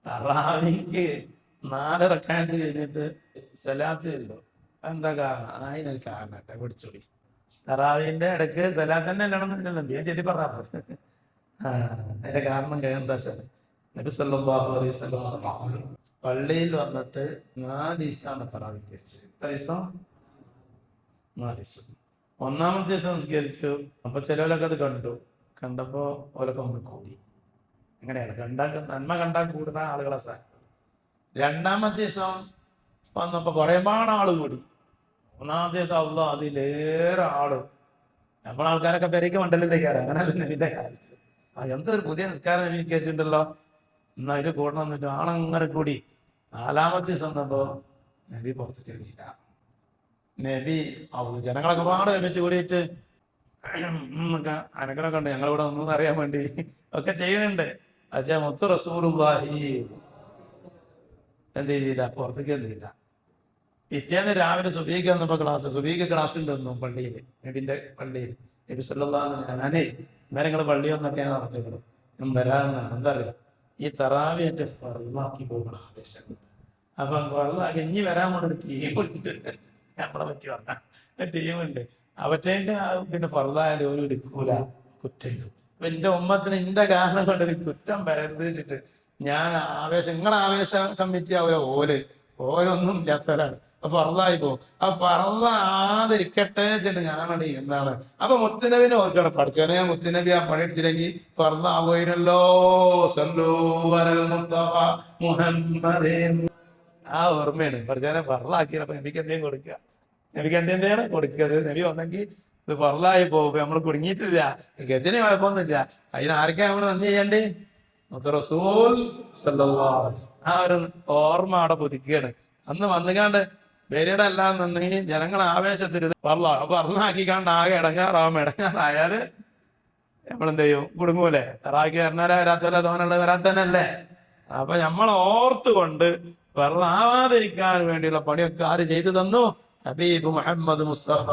തറാവിക്ക് 4 റക്അത്ത് കഴിഞ്ഞിട്ട് സലാത്ത് ഇല്ലോ. എന്താ കാരണം? അതിനൊരു കാരണട്ടെ പഠിച്ചോളി. തറാവിന്റെ ഇടയ്ക്ക് സലാത്ത് തന്നെ അല്ലണമെന്നില്ലല്ലോ, എന്തിനാ ചെല്ലി പറഞ്ഞാൽ അതിന്റെ കാരണം എന്താ വെച്ചാൽ നബി സല്ലല്ലാഹു അലൈഹി വസല്ലം പള്ളിയിൽ വന്നിട്ട് 4 ദിവസമാണ് തറാവിക്ക് വെച്ചത്. എത്ര ദിവസം? 4 ദിവസം. 1-ാമത്തെ ദിവസം സംസ്കരിച്ചു. അപ്പൊ ചിലവരൊക്കെ അത് കണ്ടപ്പോ ഓലൊക്കെ ഒന്ന് കൂടി. അങ്ങനെയാണ് നന്മ കണ്ടാൽ കൂടുന്ന ആളുകളെ സഹായം. 2-ാമത്തെ ദിവസം വന്നപ്പോ കുറേപാട് ആള് കൂടി. 3-ാമത്തെ ദിവസം അള്ളാ അതിലേറെ ആള്. നമ്മളാൾക്കാരൊക്കെ പെരയ്ക്ക് മണ്ടലിലേക്കാറ്. അങ്ങനല്ല നബിന്റെ കാലത്ത്. എന്തൊരു പുതിയ നിസ്കാരം നബിക്ക് വെച്ചിട്ടുണ്ടല്ലോ, എന്നാ അതിൽ കൂടണം എന്നിട്ട് ആളങ്ങനെ കൂടി. 4-ാമത്തെ ദിവസം വന്നപ്പോ നബി പുറത്തേക്ക് എഴുതിയില്ല. നബി ജനങ്ങളൊക്കെ പാടെ ഒരുമിച്ച് കൂടിയിട്ട് എന്നൊക്കെ അനക്കനൊക്കെ ഉണ്ട്, ഞങ്ങളിവിടെ ഒന്നും അറിയാൻ വേണ്ടി ഒക്കെ ചെയ്യുന്നുണ്ട്. പക്ഷേ മുത്ത് റസൂലുള്ളാഹി എന്ത് ചെയ്തില്ല, പുറത്തേക്ക് എന്തില്ല. പിറ്റേന്ന് രാവിലെ സുബഹിക്ക് വന്നപ്പോ സുബഹിക്ക് ക്ലാസ് ഉണ്ടെന്നും പള്ളിയിൽ, നബിന്റെ പള്ളിയിൽ. നബി സല്ലല്ലാഹു അലൈഹി വസല്ലം ഞാനേ ഇന്നലെ നിങ്ങൾ പള്ളി വന്നൊക്കെയാണ് നടത്തുന്നത്, ഞാൻ വരാമെന്നാണ്. എന്താ പറയുക, ഈ തറാവി എന്റെ ഫർളാക്കി പോകണ ആവേശമുണ്ട്. അപ്പം ഫർളാക്കി ഇനി വരാൻ വേണ്ടി ഒരു ടീമുണ്ട്, നമ്മളെ പറ്റി പറഞ്ഞ ടീമുണ്ട്. അവറ്റേക്ക് പിന്നെ ഫർളായാലും ഒരു എടുക്കൂല, കുറ്റം. അപ്പൊ എന്റെ ഉമ്മത്തിന് എന്റെ കാരണം കൊണ്ടൊരു കുറ്റം വരരുത് വെച്ചിട്ട് ഞാൻ നിങ്ങളെ ആവേശ കമ്മിറ്റി ആവില്ല, ഓരൊന്നും ഇല്ലാത്തവരാണ്. അപ്പൊ ഫർളായി പോകും. ആ ഫർളാതിരിക്കട്ടെ വെച്ചിട്ട് ഞാനാണ് എന്താണ്. അപ്പൊ മുത്തുനബിനെ ഓർക്കണം, പഠിച്ചവനെ മുത്തുനബി ആ പണിയെടുത്തില്ലെങ്കിൽ ഫർളാവുകയില്ലല്ലോ. സല്ലൂ അലൽ മുസ്തഫ മുഹമ്മദ്. ആ ഓർമ്മയാണ് പഠിച്ചവനെ ഫർളാക്കിയപ്പോ നബിക്ക് എന്തെങ്കിലും കൊടുക്കുക. നബിക്ക് എന്തെന്താണ് കൊടുക്കരുത്. നബി വന്നെങ്കിൽ ഇത് ഫർളായി പോകും. നമ്മൾ കുടുങ്ങിയിട്ടില്ല, ഗജന് കുഴപ്പമൊന്നുമില്ല. അതിനാർക്കാ നമ്മൾ നന്ദി ചെയ്യണ്ടേ? മുത്ത് റസൂൽ സല്ലല്ലാഹു അലൈഹി വസല്ലം. ആ ഒരു ഓർമ്മ അവിടെ പുതുക്കുകയാണ്. അന്ന് വന്നുകാണ്ട് പേരുടെ എല്ലാം നിന്നെങ്കിൽ ജനങ്ങൾ ആവേശത്തിൽ ഫർളാക്കിക്കാണ്ട് ആകെ ഇടങ്ങാറായാല് നമ്മളെന്ത് ചെയ്യും? കുടുങ്ങൂലേ? തറാക്കി വരണാലേ വരാത്തല്ലേ, തോന്നുള്ളത് വരാത്തന്നല്ലേ. അപ്പൊ നമ്മൾ ഓർത്തുകൊണ്ട് ഫർളാവാതിരിക്കാൻ വേണ്ടിയുള്ള പണിയൊക്കെ ആര് ചെയ്തു തന്നു? ഹബീബ് മുഹമ്മദ് മുസ്തഫ